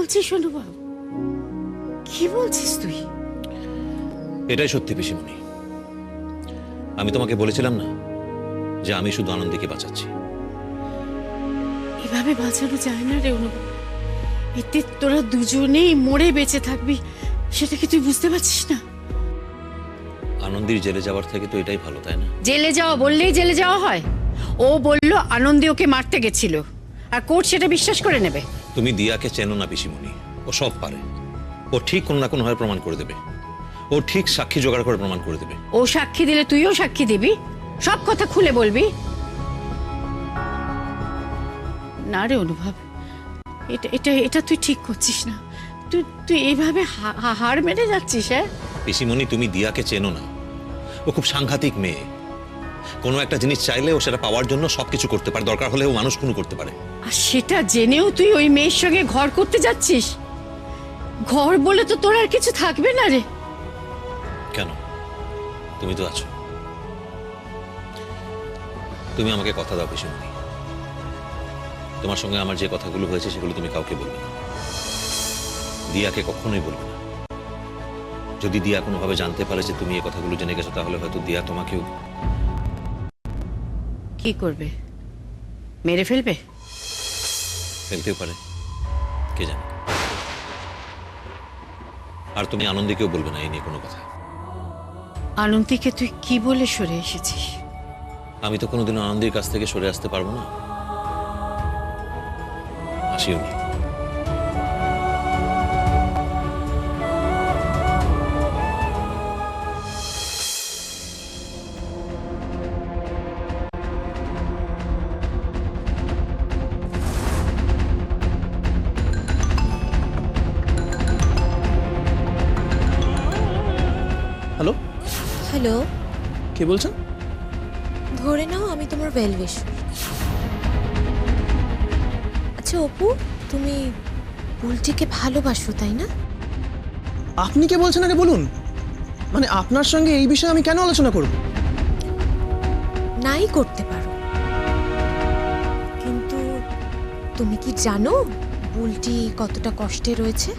বলছিস অনুভব? কি বলছিস তুই? এটাই সত্যি পিসিমণি। আমি তোমাকে বলেছিলাম না যে আমি শুধু আনন্দীকে বাঁচাচ্ছি। এভাবে বাঁচানো যায় না রে অনুভব। এতে তোরা দুজনেই মরে বেঁচে থাকবি, সেটা কি তুই বুঝতে পারছিস না? আনন্দীর জেলে যাওয়ার থেকে তো এটাই ভালো, তাই না? জেলে যাওয়া বললেই জেলে যাওয়া হয়? ও বলল আনন্দী ওকে মারতে গেছিল, আর কোর্ট সেটা বিশ্বাস করে নেবে? তুমি দিয়াকে চেনো না পিসিমণি। ও সব পারে। ও ঠিক কোনো না কোনো ভাবে প্রমাণ করে দেবে। ও ঠিক সাক্ষী জোগাড় করে প্রমাণ করে দেবে। ও সাক্ষী দিলে তুইও সাক্ষী দিবি, সব কথা খুলে বলবি? না রে অনুভব, এটা এটা এটা তুই ঠিক করছিস না। তুই তুই এইভাবে হার মেনে যাচ্ছিস। হ্যাঁ পিসিমণি, তুমি দিয়াকে চেনো না। ও খুব সাংঘাতিক মেয়ে। কোনো একটা জিনিস চাইলে ও সেটা পাওয়ার জন্য সবকিছু করতে পারে, দরকার হলে ও মানুষ খুন করতে পারে। আর সেটা জেনেও তুই ওই মেয়ের সঙ্গে ঘর করতে যাচ্ছিস? ঘর বলে তো তোর আর কিছু থাকবে না রে। কেন? তুমি তো আছো। তুমি আমাকে কথা দাও পিসিমণি, তোমার সঙ্গে আমার যে কথাগুলো হয়েছে সেগুলো তুমি কাউকে বলবে না। দিয়াকে কখনোই বলবে না। যদি দিয়া কোনোভাবে জানতে পারে যে তুমি এই কথাগুলো জেনে গেছো, তাহলে হয়তো দিয়া তোমাকেও কি করবে? মেরে ফেলবে? ফেলতেও পারে, কে জানে। আর তুমি আনন্দীকেও বলবে না এই নিয়ে কোনো কথা। আনন্দীকে তুই কি বলে সরে এসেছিস? আমি তো কোনোদিনও আনন্দীর কাছ থেকে সরে আসতে পারবো না। আসিও নি। হ্যালো, হ্যালো, কে বলছেন? ধরে নাও আমি তোমার ওয়েল উইশার। আচ্ছা অপু, তুমি বুলটিকে ভালোবাসো তাই না? আপনি কে বলছেন আগে বলুন। মানে আপনার সঙ্গে এই বিষয়ে আমি কেন আলোচনা করব? নাই করতে পারো, কিন্তু তুমি কি জানো বুলটি কতটা কষ্টে রয়েছে?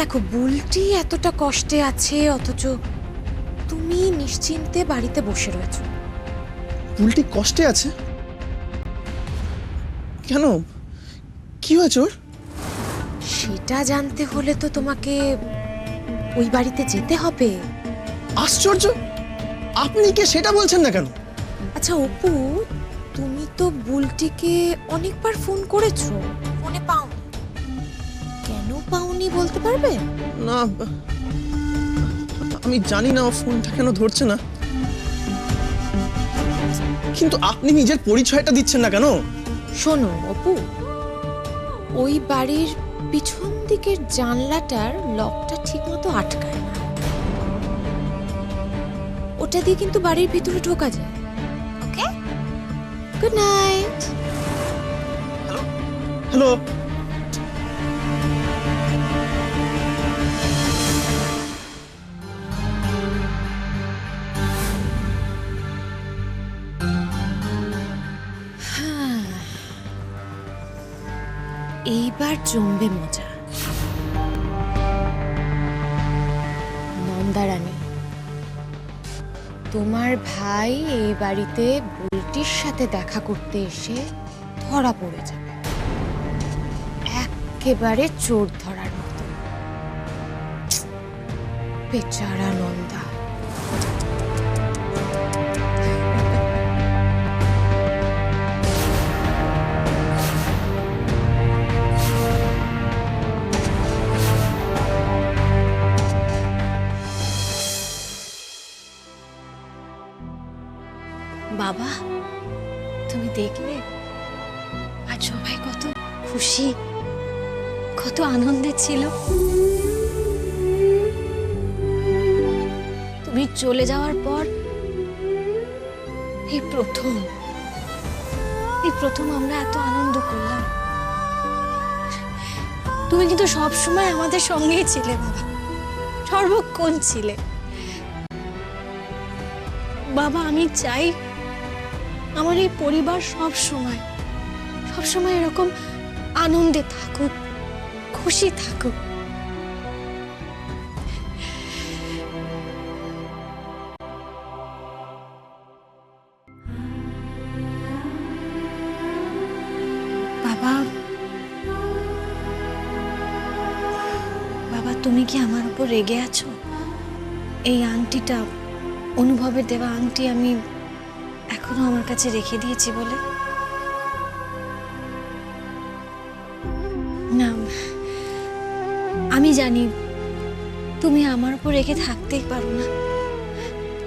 দেখো, বুলটি এতটা কষ্টে আছে অথচ তুমি নিশ্চিন্তে বাড়িতে বসে রয়েছো। বুলটি কষ্টে আছে? কেন? কি হয়েছে ওর? সেটা জানতে হলে তো তোমাকে ওই বাড়িতে যেতে হবে। আশ্চর্য, আপনি কে সেটা বলছেন না কেন? আচ্ছা অপু, তুমি তো বুলটিকে অনেকবার ফোন করেছো, ফোনে পাওনি। কেন পাওনি বলতে পারবে? না, আমি জানি না ও ফোনটা কেন ধরছে না। কিন্তু আপনি নিজের পরিচয়টা দিচ্ছেন না কেন? শোনো অপু, ওই বাড়ির পিছন দিকের জানলাটার লকটা ঠিকমতো আটকায় না। ওটা দিয়ে কিন্তু বাড়ির ভিতরে ঢোকা যায়। ওকে, গুড নাইট। হ্যালো, এইবার জমবে মজা। নন্দারানী, তোমার ভাই এই বাড়িতে বুলটির সাথে দেখা করতে এসে ধরা পড়ে যাবে, একেবারে চোর ধরার মতো। বেচারা নন্দা। বাবা, তুমি দেখলে আজ সবাই কত খুশি, কত আনন্দে ছিল। তুমি চলে যাওয়ার পর এই প্রথম আমরা এত আনন্দ করলাম। তুমি কিন্তু সব সময় আমাদের সঙ্গেই ছিলে বাবা, সর্বক্ষণ ছিলে। বাবা, আমি চাই আমার এই পরিবার সব সময় এরকম আনন্দে থাকুক, খুশি থাকুক। বাবা, বাবা তুমি কি আমার উপর রেগে আছো? এই আংটিটা, অনুভবের দেওয়া আংটি আমি এখনো আমার কাছে রেখে দিয়েছি বলে? না, আমি জানি তুমি আমার উপর রেখে থাকতেই পারো না।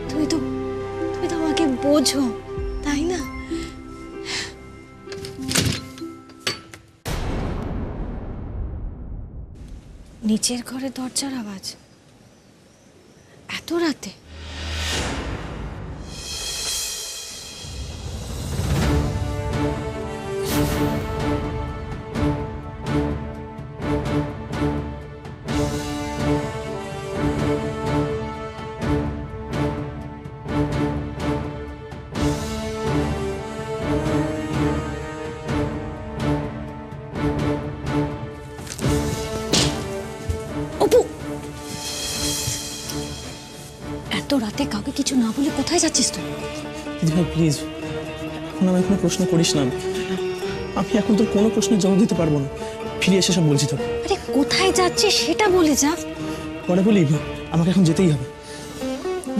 তুমি তো আমাকে বোঝো, তাই না? নিচের ঘরে দরজার আওয়াজ এত রাতে? অপু, এত রাতে কাউকে কিছু না বলে কোথায় যাচ্ছিস তুই? দিদিভাই প্লিজ, এখন আমায় কোনো প্রশ্ন করিস না। আমি এখন তোর কোনো প্রশ্নের জবাব দিতে পারবো না। ফিরে এসে সব বলছি তোকে। আরে কোথায় যাচ্ছিস সেটা বলে যা। পরে বলি, আমাকে এখন যেতেই হবে।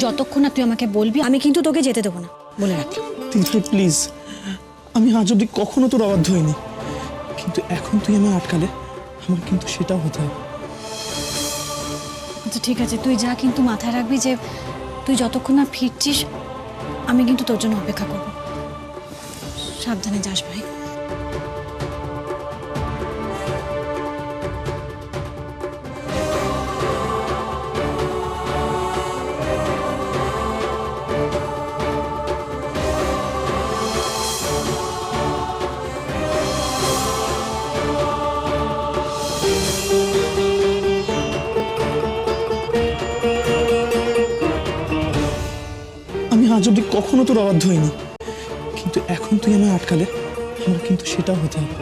যতক্ষণ না তুই আমাকে বলবি আমি কিন্তু তোকে যেতে দেবো না, বলে রাখি। দিদিভাই প্লিজ, আমি আজ অব্দি কখনো তোর অবাধ্য হইনি, কিন্তু এখন তুই আমায় আটকালে আমার কিন্তু সেটাও হতে হবে। আচ্ছা ঠিক আছে, তুই যা, কিন্তু মাথায় রাখবি যে তুই যতক্ষণ না ফিরছিস আমি কিন্তু তোর জন্য অপেক্ষা করব। সাবধানে যাস ভাই। আমি আজ অব্দি কখনো তোর অবাধ্য হইনি, কিন্তু এখন তুই আমায় আটকালে আমার কিন্তু সেটাও হতে হবে।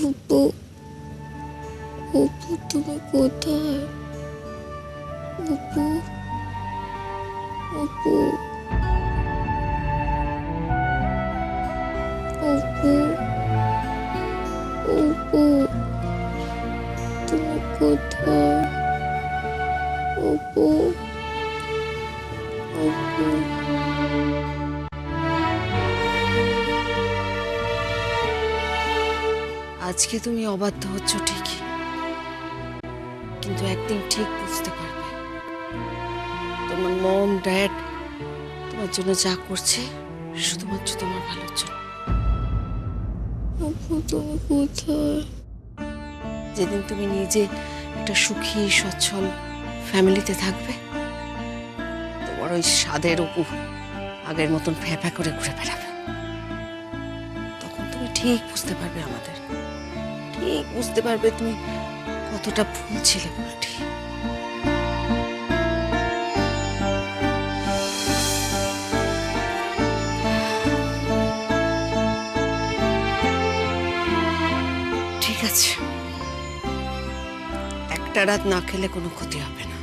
অপু, অপু তুমি কোথায়? অপু, অপু, অপু, অপু তুমি কোথায়? অপু, অপু। আজকে তুমি অবাধ্য হচ্ছ ঠিকই, কিন্তু একদিন ঠিক বুঝতে পারবে তোমার মম ড্যাড তোমার জন্য যা করছে শুধুমাত্র তোমার ভালোর জন্য। অপু তুমি কোথায়? যেদিন তুমি নিজে একটা সুখী সচ্ছল ফ্যামিলিতে থাকবে, তোমার ওই স্বাদের অপু আগের মতন ফ্যাঁ ফ্যাঁ করে ঘুরে বেড়াবে, তখন তুমি ঠিক বুঝতে পারবে আমাদের, ঠিক বুঝতে পারবে তুমি কতটা ভুল ছিলে বুলটি। ঠিক আছে, একটা রাত না খেলে কোনো ক্ষতি হবে না।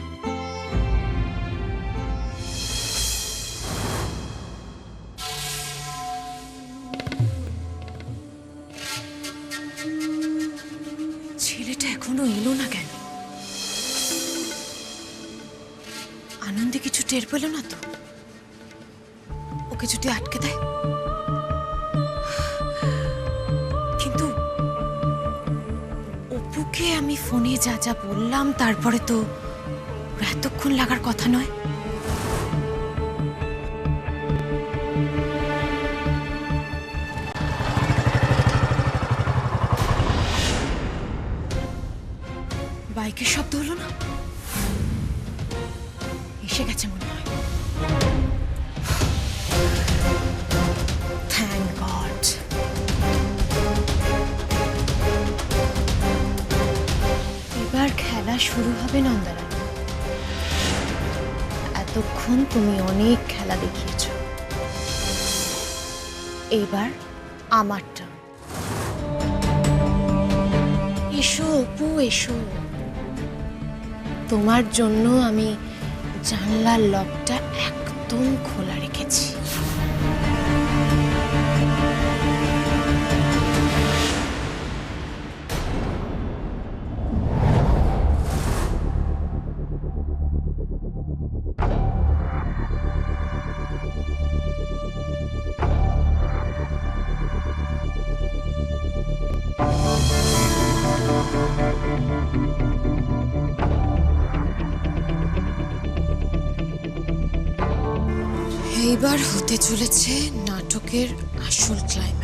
ছেলেটা এখনো এলো না কেন? আনন্দে কিছু টের পেল না তো? ওকে যদি আটকে দেয়, কিন্তু অপুকে আমি ফোনে যা যা বললাম তারপরে তো ওর এতক্ষণ লাগার কথা নয়। বাইকের শব্দ হলো না? এসে গেছে মনে হয়। Thank god. এবার খেলা শুরু হবে নন্দারা। এতক্ষণ তুমি অনেক খেলা দেখিয়েছ, এবার আমারটা। এসো অপু, এসো। তোমার জন্য আমি জানলার লকটা একদম খোলা রেখেছি। এইবার হতে চলেছে নাটকের আসল ক্লাইম্যাক্স।